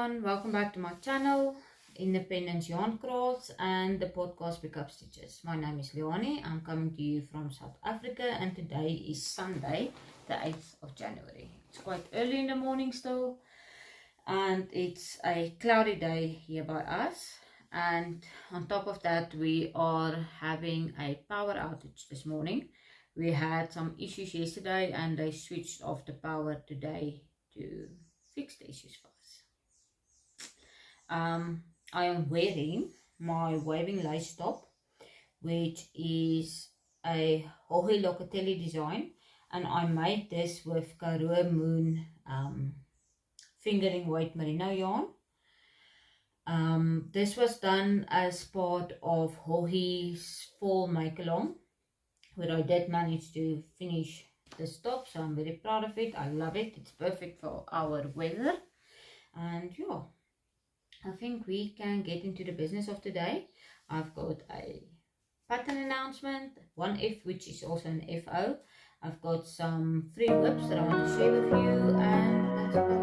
everyone, welcome back to my channel, Pincushions Crafts and the podcast Pick Up Stitches. My name is Leanie, I'm coming to you from South Africa and today is Sunday, the 8th of January. It's quite early in the morning still and it's a cloudy day here by us, and on top of that we are having a power outage this morning. We had some issues yesterday and they switched off the power today to fix the issues for us. I am wearing my waving lace top, which is a Hohi Locatelli design, and I made this with Karoon Moon fingering weight merino yarn. This was done as part of Hohi's fall make along, where I did manage to finish this top, so I'm very proud of it. I love it. It's perfect for our weather. And yeah, I think we can get into the business of today. I've got a pattern announcement, one F, which is also an FO. I've got some free whips that I want to share with you, and that's about it.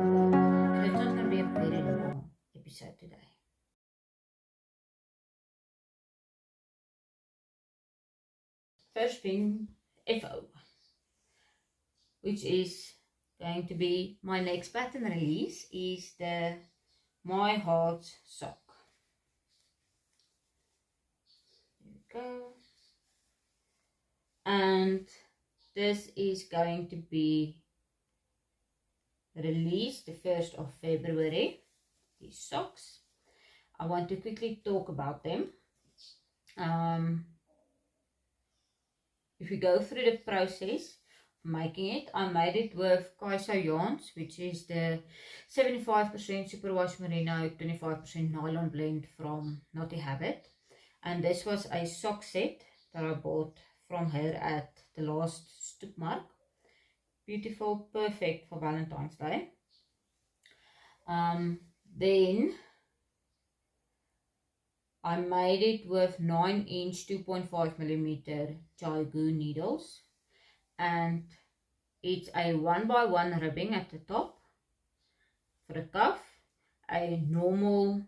So it's not going to be a very long episode today. First thing, FO, which is going to be my next pattern release, is the My Heart's sock. There we go. And this is going to be released the 1st of February. These socks, I want to quickly talk about them. If we go through the process making it, I made it with Kaiso yarns, which is the 75% superwash merino, 25% nylon blend from Knotty Habit, and this was a sock set that I bought from her at the last Stoepmark. Beautiful, perfect for Valentine's Day. Then I made it with 9-inch 2.5mm Jaigu needles, and it's a 1x1 ribbing at the top for the cuff, a normal,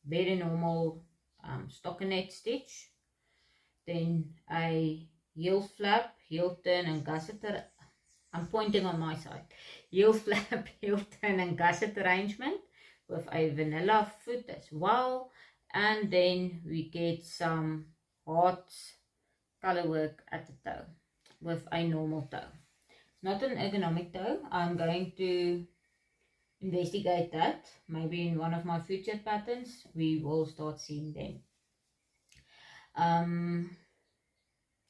very normal stockinette stitch, then a heel flap, heel turn and gusset. I'm pointing on my side. Heel flap, heel turn and gusset arrangement with a vanilla foot as well, and then we get some heart color work at the toe with a normal toe. It's not an ergonomic toe. I'm going to investigate that. Maybe in one of my future patterns we will start seeing them.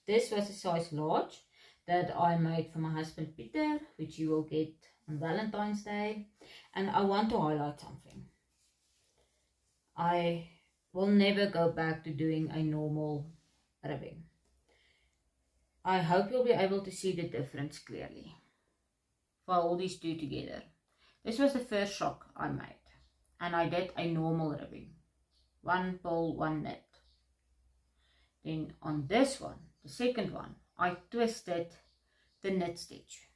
This was a size large that I made for my husband Peter, which you will get on Valentine's Day. And I want to highlight something. I will never go back to doing a normal ribbing. I hope you'll be able to see the difference clearly for all these two together. This was the first sock I made, and I did a normal ribbing, one pull, one knit. Then on this one, the second one, I twisted the knit stitch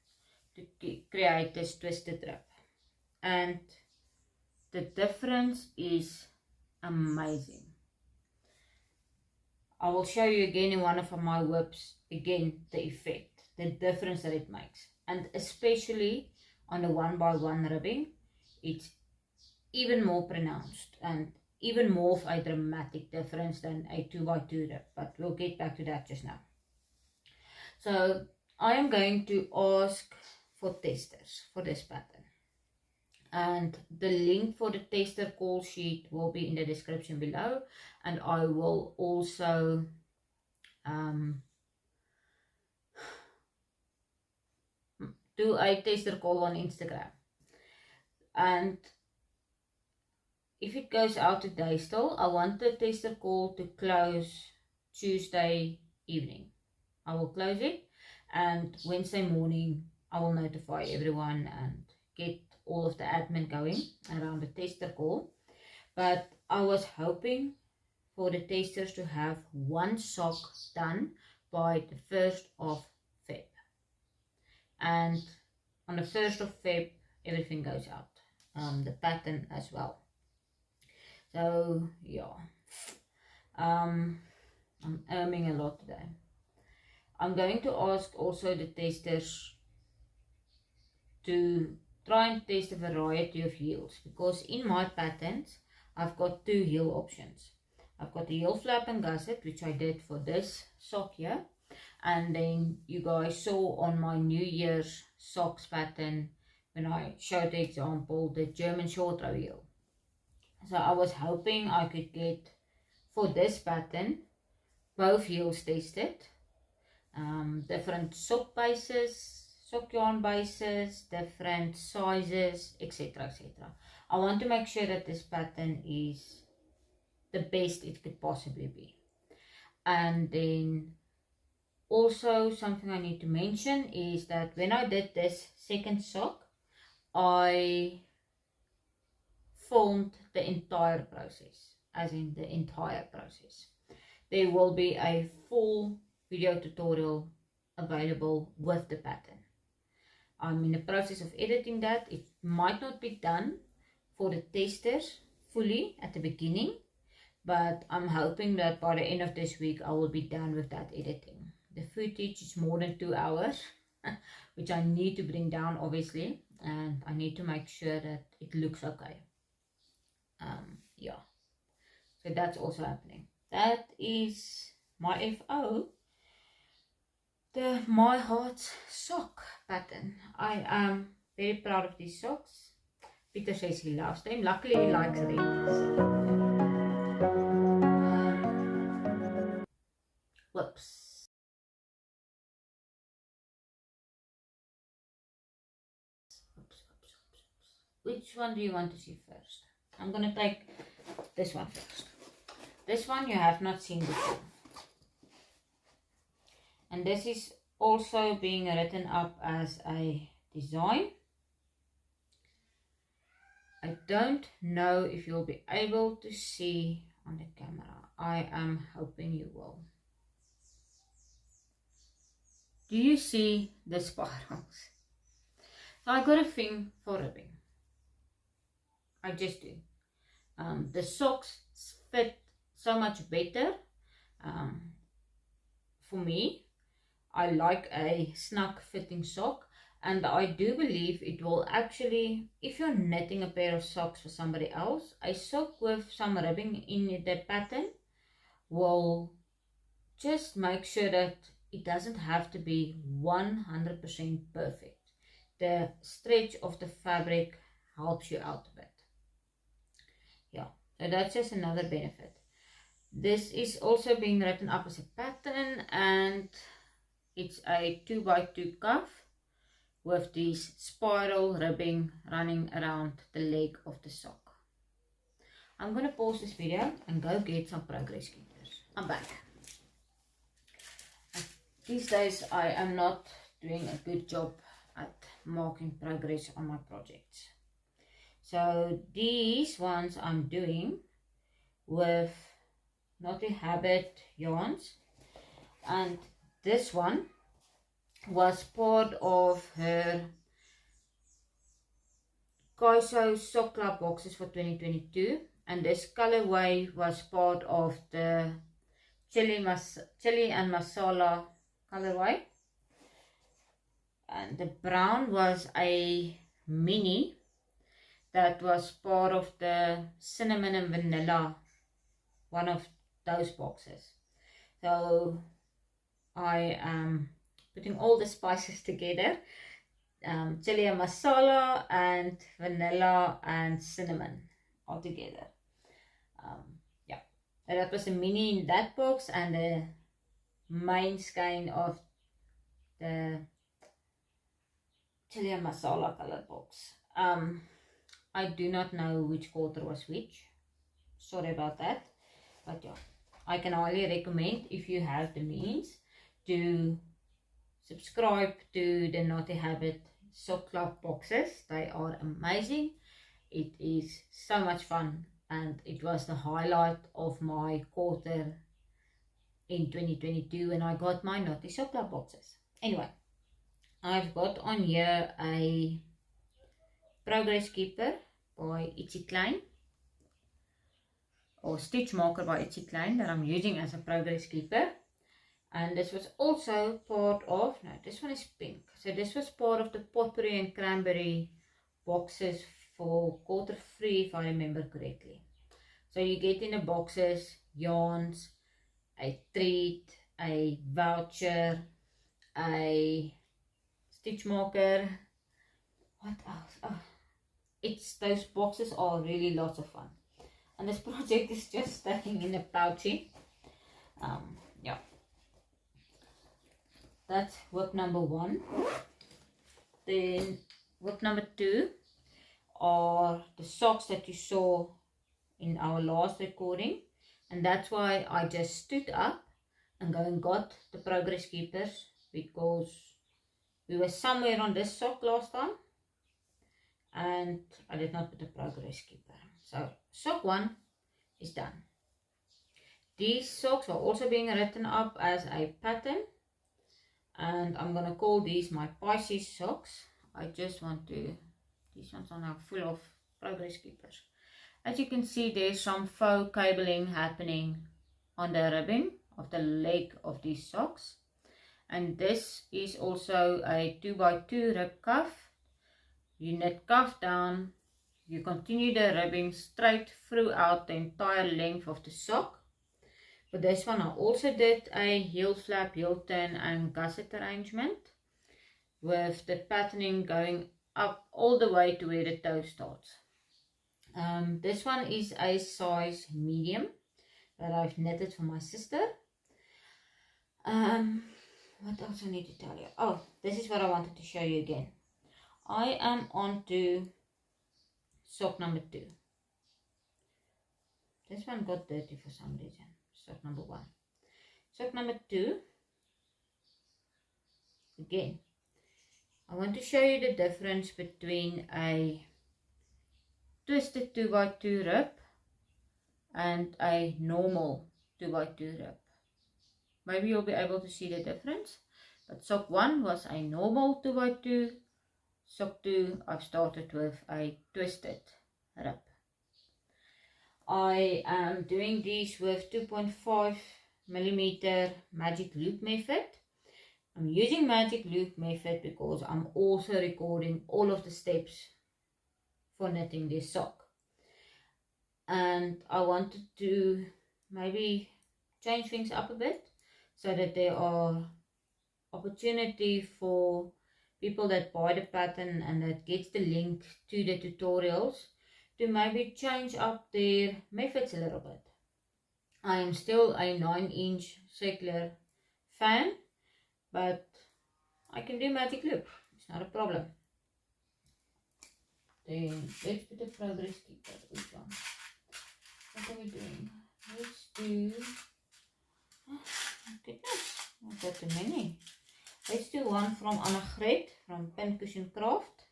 to create this twisted rib, and the difference is amazing. I will show you again in one of my whips again the effect, the difference that it makes, and especially on the 1x1 ribbing, it's even more pronounced and even more of a dramatic difference than a 2x2 rib, but we'll get back to that just now. So I am going to ask for testers for this pattern, and the link for the tester call sheet will be in the description below, and I will also do a tester call on Instagram. And if it goes out today still, I want the tester call to close Tuesday evening. I will close it, and Wednesday morning I will notify everyone and get all of the admin going around the tester call. But I was hoping for the testers to have one sock done by the 1st of Feb, and on the 1st of Feb everything goes out. the pattern as well. So yeah, I'm earning a lot today. I'm going to ask also the testers to try and test a variety of heels, because in my patterns I've got 2 heel options. I've got the heel flap and gusset, which I did for this sock here, and then you guys saw on my New Year's socks pattern when I showed the example the German short row heel. So I was hoping I could get for this pattern both heels tested, different sock bases, sock yarn bases, different sizes, etc, etc. I want to make sure that this pattern is the best it could possibly be. And then also something I need to mention is that when I did this second sock, I filmed the entire process, as in the entire process. There will be a full video tutorial available with the pattern. I'm in the process of editing that. It might not be done for the testers fully at the beginning, but I'm hoping that by the end of this week I will be done with that editing. The footage is more than 2 hours, which I need to bring down obviously, and I need to make sure that it looks okay. Yeah, so that's also happening. That is my FO, the My Heart's sock pattern. I am very proud of these socks. Peter says he loves them. Luckily he likes them. Whoops. Which one do you want to see first? I'm going to take this one first. This one you have not seen before. And this is also being written up as a design. I don't know if you'll be able to see on the camera. I am hoping you will. Do you see the spirals? So I got a thing for ribbing. I just do. The socks fit so much better for me. I like a snug fitting sock, and I do believe it will actually, if you're knitting a pair of socks for somebody else, a sock with some ribbing in the pattern will just make sure that it doesn't have to be 100% perfect. The stretch of the fabric helps you out a bit. Yeah, so that's just another benefit. This is also being written up as a pattern, and it's a 2x2 cuff with this spiral ribbing running around the leg of the sock. I'm going to pause this video and go get some progress keepers. I'm back. These days I am not doing a good job at marking progress on my projects. So these ones I'm doing with Knotty Habit yarns, and this one was part of her Kaiso sock club boxes for 2022, and this colorway was part of the chili and masala colorway, and the brown was a mini that was part of the cinnamon and vanilla, one of those boxes. So I am putting all the spices together, chili and masala and vanilla and cinnamon all together. Yeah, and that was a mini in that box, and the main skein of the chili and masala color box. I do not know which quarter was which, sorry about that, but yeah, I can highly recommend, if you have the means, to subscribe to the Knotty Habit sock club boxes. They are amazing. It is so much fun, and it was the highlight of my quarter in 2022 when I got my Knotty sock club boxes. Anyway, I've got on here a progress keeper by Ietsie Klein, or stitch marker by Ietsie Klein, that I'm using as a progress keeper. And this was also part of, no, this one is pink. So this was part of the potpourri and cranberry boxes for Q3, if I remember correctly. So you get in the boxes yarns, a treat, a voucher, a stitch marker. What else? Oh, those boxes are really lots of fun. And this project is just staying in a pouchy. Yeah. That's work number 1. Then work number 2 are the socks that you saw in our last recording, and that's why I just stood up and go and got the progress keepers, because we were somewhere on this sock last time and I did not put the progress keeper. So sock 1 is done. These socks are also being written up as a pattern, and I'm gonna call these my Pisces socks. I just want to, these ones are now full of progress keepers. As you can see, there's some faux cabling happening on the ribbing of the leg of these socks. And this is also a 2x2 rib cuff. You knit cuff down, you continue the ribbing straight throughout the entire length of the sock. For this one I also did a heel flap, heel turn and gusset arrangement, with the patterning going up all the way to where the toe starts. This one is a size medium that I've knitted for my sister. What else I need to tell you? Oh, this is what I wanted to show you again. I am on to sock number 2. This one got dirty for some reason. Sock number 1. Sock number 2. Again, I want to show you the difference between a twisted 2x2 rib and a normal 2x2 rib. Maybe you'll be able to see the difference. But sock 1 was a normal 2x2. Sock 2 I've started with a twisted rib. I am doing these with 2.5mm magic loop method. I'm using magic loop method because I'm also recording all of the steps for knitting this sock. And I wanted to maybe change things up a bit, so that there are opportunity for people that buy the pattern and that gets the link to the tutorials to maybe change up their methods a little bit. I am still a 9-inch circular fan, but I can do magic loop. It's not a problem. Then let's put the progress keeper. Which one? What are we doing? Let's do, oh goodness, I've got too many. Let's do one from Annegret from Pincushions Crafts.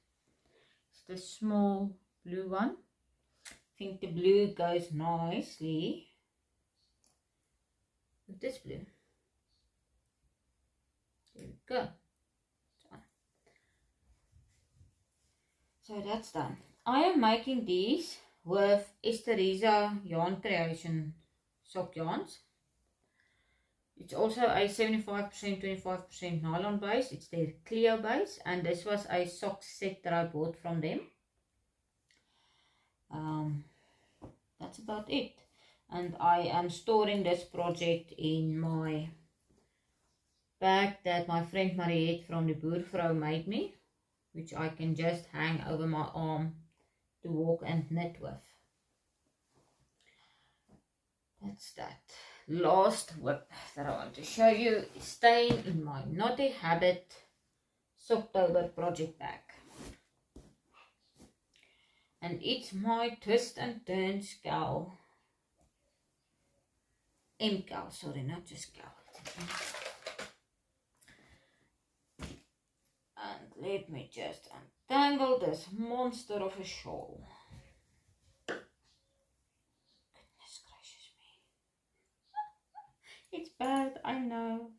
It's the small blue one. I think the blue goes nicely with this blue. There we go. So that's done. I am making these with Esteresa yarn creation sock yarns. It's also a 75% 25% nylon base. It's their Clio base, and this was a sock set that I bought from them. That's about it. And I am storing this project in my bag that my friend Mariette from Die Boervrou made me, which I can just hang over my arm to walk and knit with. That's that. Last whip that I want to show you is staying in my Knotty Habit Socktober project bag. And it's my twist and turn scowl. MKAL, sorry, not just scowl. And let me just untangle this monster of a shawl. Goodness gracious me. It's bad, I know.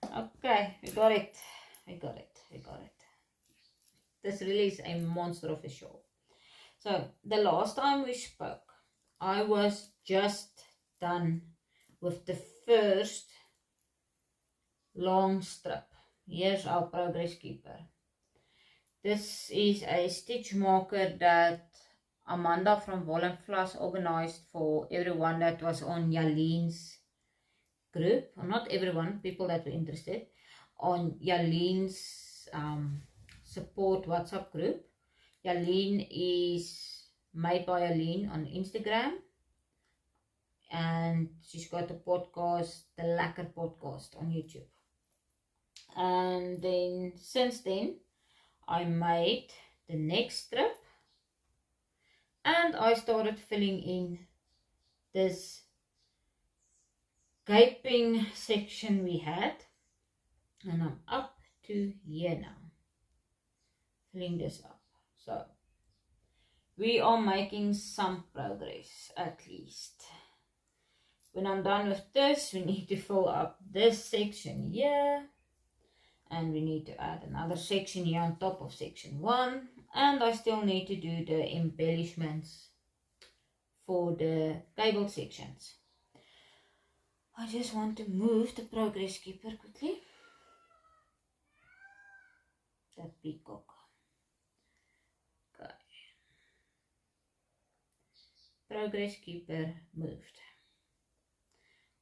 Okay, we got it. We got it. This really is a monster of a shawl. So the last time we spoke, I was just done with the first long strip. Here's our progress keeper. This is a stitch marker that Amanda from Wool & Floss organized for everyone that was on Jalene's group, or not everyone, people that were interested, on Jalene's support WhatsApp group. Jalene is made by Jalene on Instagram, and she's got a podcast, the Lekker Podcast, on YouTube. And then since then I made the next strip, and I started filling in this gaping section we had, and I'm up to here now, filling this up. So we are making some progress, at least. When I'm done with this, we need to fill up this section here, and we need to add another section here on top of section 1, and I still need to do the embellishments for the cable sections. I just want to move the progress keeper quickly. That peacock. Okay. Progress keeper moved.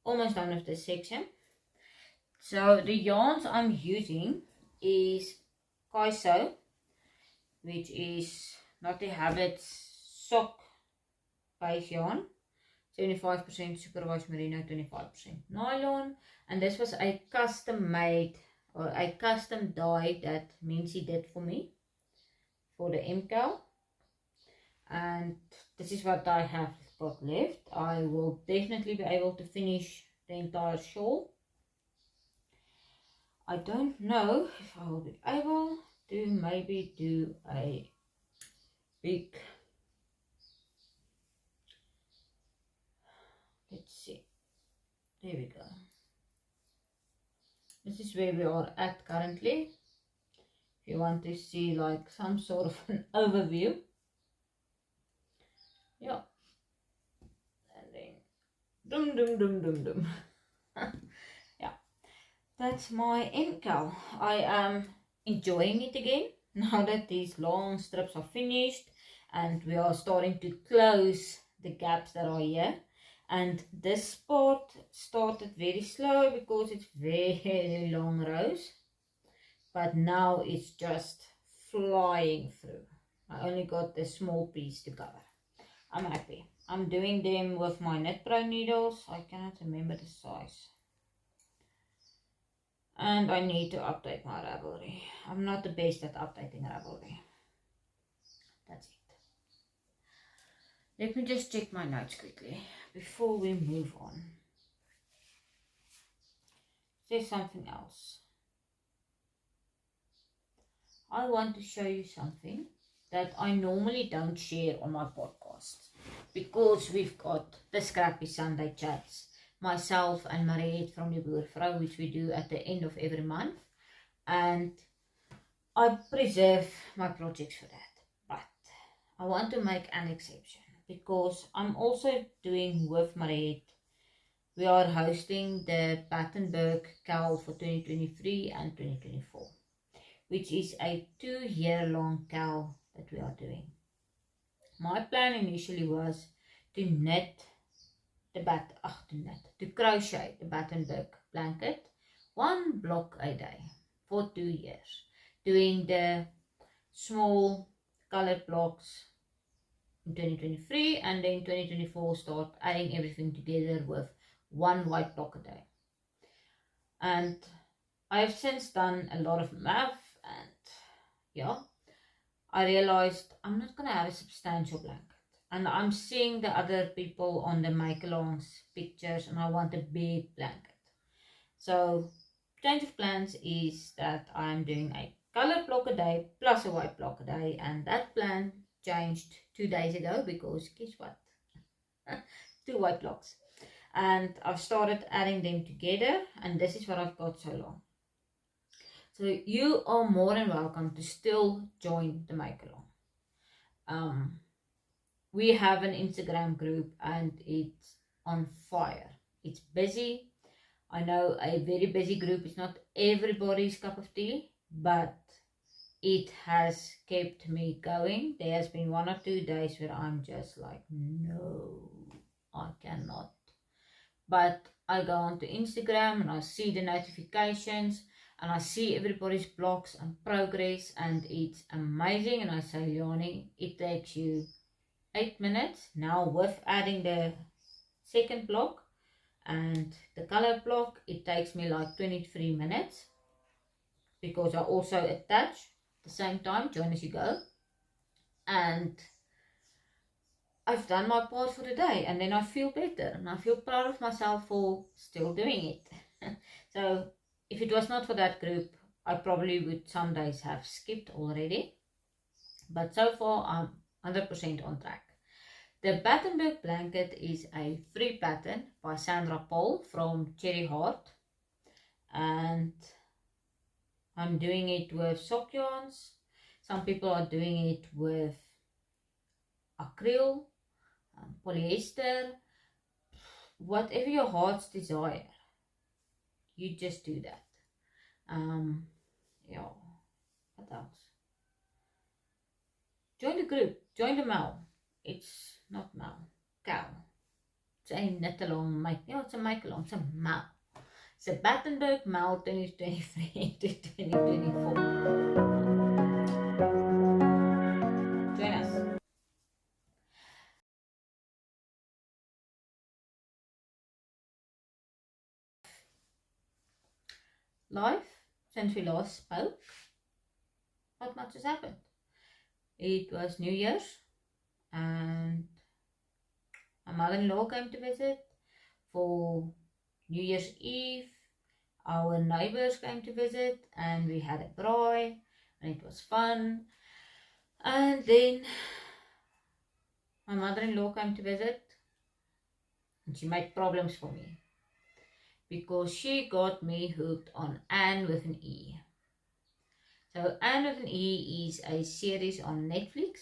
Almost done with this section. So the yarns I'm using is Kaiso, which is Knotty Habit sock base yarn, 75% supervised merino, 25% nylon, and this was a custom made or a custom dye that Mincy did for me for the MKAL, and this is what I have got left. I will definitely be able to finish the entire shawl. I don't know if I will be able to maybe do a big, let's see, there we go. This is where we are at currently. If you want to see like some sort of an overview. Yeah. And then dum. Yeah. That's my MKAL. I am enjoying it again now that these long strips are finished and we are starting to close the gaps that are here. And this part started very slow because it's very long rows, but now it's just flying through. I only got the small piece to cover. I'm happy. I'm doing them with my Knit Pro needles. I cannot remember the size. And I need to update my Ravelry. I'm not the best at updating Ravelry. That's it. Let me just check my notes quickly before we move on. There's something else. I want to show you something that I normally don't share on my podcasts, because we've got the Scrappy Sunday chats, myself and Mariette from Die Boervrou, which we do at the end of every month, and I preserve my projects for that. But I want to make an exception, because I'm also doing with Mariette, we are hosting the Battenberg KAL for 2023 and 2024, which is a 2-year-long KAL that we are doing. My plan initially was to knit the to crochet the Battenberg blanket 1 block a day for 2 years, doing the small colored blocks in 2023, and then 2024 start adding everything together with 1 white block a day. And I have since done a lot of math, and yeah, I realized I'm not going to have a substantial blanket. And I'm seeing the other people on the make-alongs pictures, and I want a big blanket. So change of plans is that I'm doing a colored block a day plus a white block a day, and that plan changed 2 days ago because guess what? 2 white blocks. And I've started adding them together, and this is what I've got so long. So you are more than welcome to still join the make-along. we have an Instagram group and it's on fire. It's busy. I know a very busy group is not everybody's cup of tea, but it has kept me going. There has been 1 or 2 days where I'm just like, no, I cannot. But I go onto Instagram and I see the notifications and I see everybody's blocks and progress, and it's amazing. And I say, Leanie, it takes you 8 minutes. Now with adding the second block and the color block, it takes me like 23 minutes, because I also attach at the same time, join as you go. And I've done my part for the day, and then I feel better and I feel proud of myself for still doing it. So if it was not for that group, I probably would some days have skipped already, but so far I'm 100% on track. The Battenberg blanket is a free pattern by Sandra Paul from Cherry Heart, and I'm doing it with sock yarns. Some people are doing it with acrylic, polyester, whatever your heart's desire, you just do that. Yeah, what else? Join the group, join the MKAL. It's not MKAL. It's a knit along, it's a make along, it's a MKAL. It's a Battenberg MKAL 2023 to 2024. Join us. Life, since we last spoke, not much has happened. It was New Year's and my mother-in-law came to visit for New Year's Eve. Our neighbors came to visit and we had a braai and it was fun. And then my mother-in-law came to visit and she made problems for me, because she got me hooked on Anne with an E. So Anne with an E is a series on Netflix,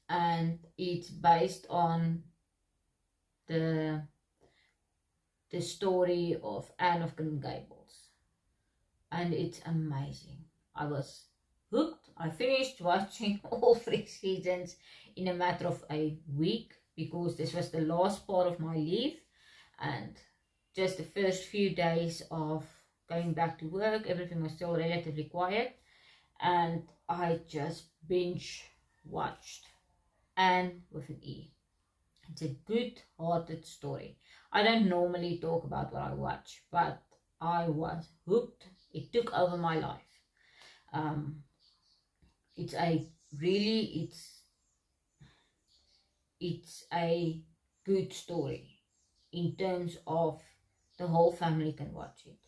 and it's based on the story of Anne of Green Gables, and it's amazing. I was hooked. I finished watching all 3 seasons in a matter of a week, because this was the last part of my leave, and just the first few days of going back to work, everything was still relatively quiet, and I just binge watched Anne with an E. It's a good-hearted story. I don't normally talk about what I watch, but I was hooked. It took over my life. It's a good story in terms of the whole family can watch it.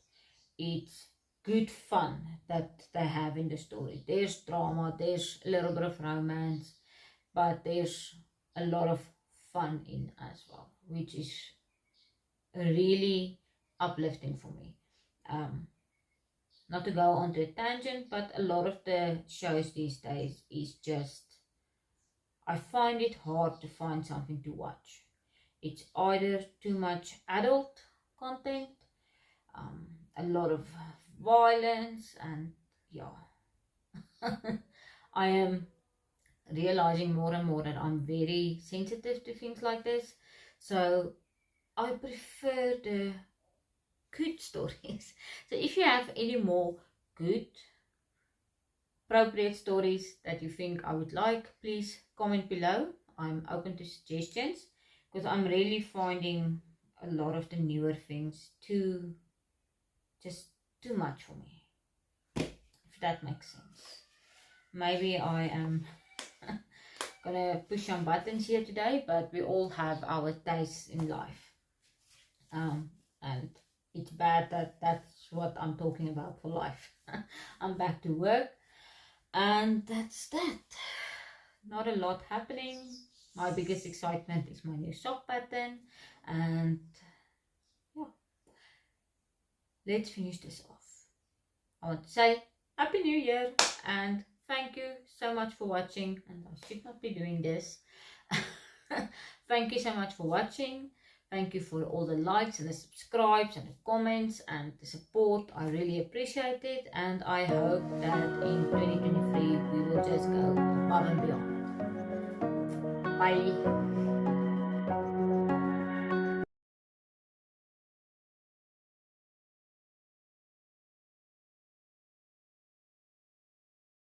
It's good fun that they have in the story. There's drama, there's a little bit of romance, but there's a lot of fun in as well, which is really uplifting for me. Not to go onto a tangent, but a lot of the shows these days is just, I find it hard to find something to watch. It's either too much adult content, a lot of violence, and I am realizing more and more that I'm very sensitive to things like this, so I prefer the good stories. So if you have any more good, appropriate stories that you think I would like, please comment below. I'm open to suggestions, because I'm really finding a lot of the newer things too much for me, if that makes sense. Maybe I am gonna push some buttons here today, but we all have our tastes in life, and it's bad that that's what I'm talking about for life. I'm back to work, and that's that. Not a lot happening. My biggest excitement is my new sock pattern, and let's finish this off. I want to say Happy New Year and thank you so much for watching. And I should not be doing this. Thank you so much for watching. Thank you for all the likes and the subscribes and the comments and the support. I really appreciate it, and I hope that in 2023 we will just go above and beyond. Bye.